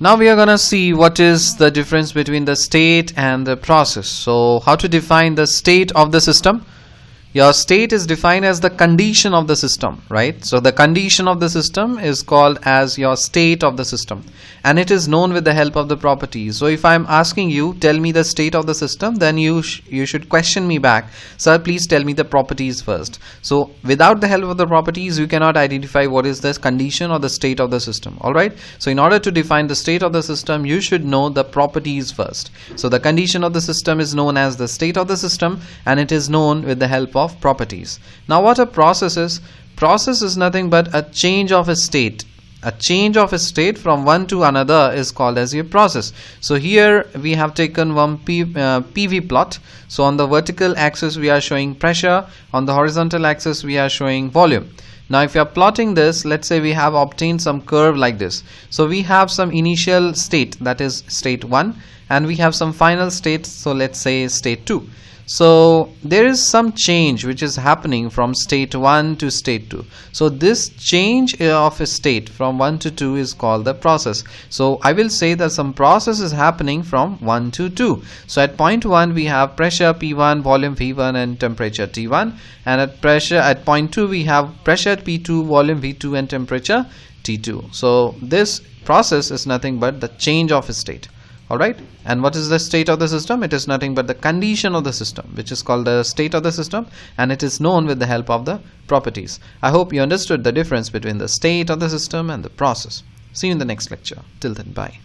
Now we are gonna see what is the difference between the state and the process. So how to define the state of the system? Your state is defined as the condition of the system, right? So the condition of the system is called as your state of the system, and it is known with the help of the properties. So if I am asking you, tell me the state of the system, then you should question me back, sir, please tell me the properties first. So without the help of the properties, you cannot identify what is the condition or the state of the system. All right. So in order to define the state of the system, you should know the properties first. So the condition of the system is known as the state of the system, and it is known with the help of properties. Now what a process is? Process is nothing but a change of a state. A change of a state from one to another is called as a process. So here we have taken one PV plot. So on the vertical axis we are showing pressure, on the horizontal axis we are showing volume. Now if you are plotting this, let's say we have obtained some curve like this. So we have some initial state, that is state 1, and we have some final state, so let's say state 2. So there is some change which is happening from state 1 to state 2. So this change of a state from 1 to 2 is called the process. So I will say that some process is happening from 1 to 2. So at point 1 we have pressure P1, volume V1 and temperature T1, and at point 2 we have pressure P2, volume V2 and temperature T2. So this process is nothing but the change of a state. Alright, and what is the state of the system? It is nothing but the condition of the system, which is called the state of the system, and it is known with the help of the properties. I hope you understood the difference between the state of the system and the process. See you in the next lecture. Till then, bye.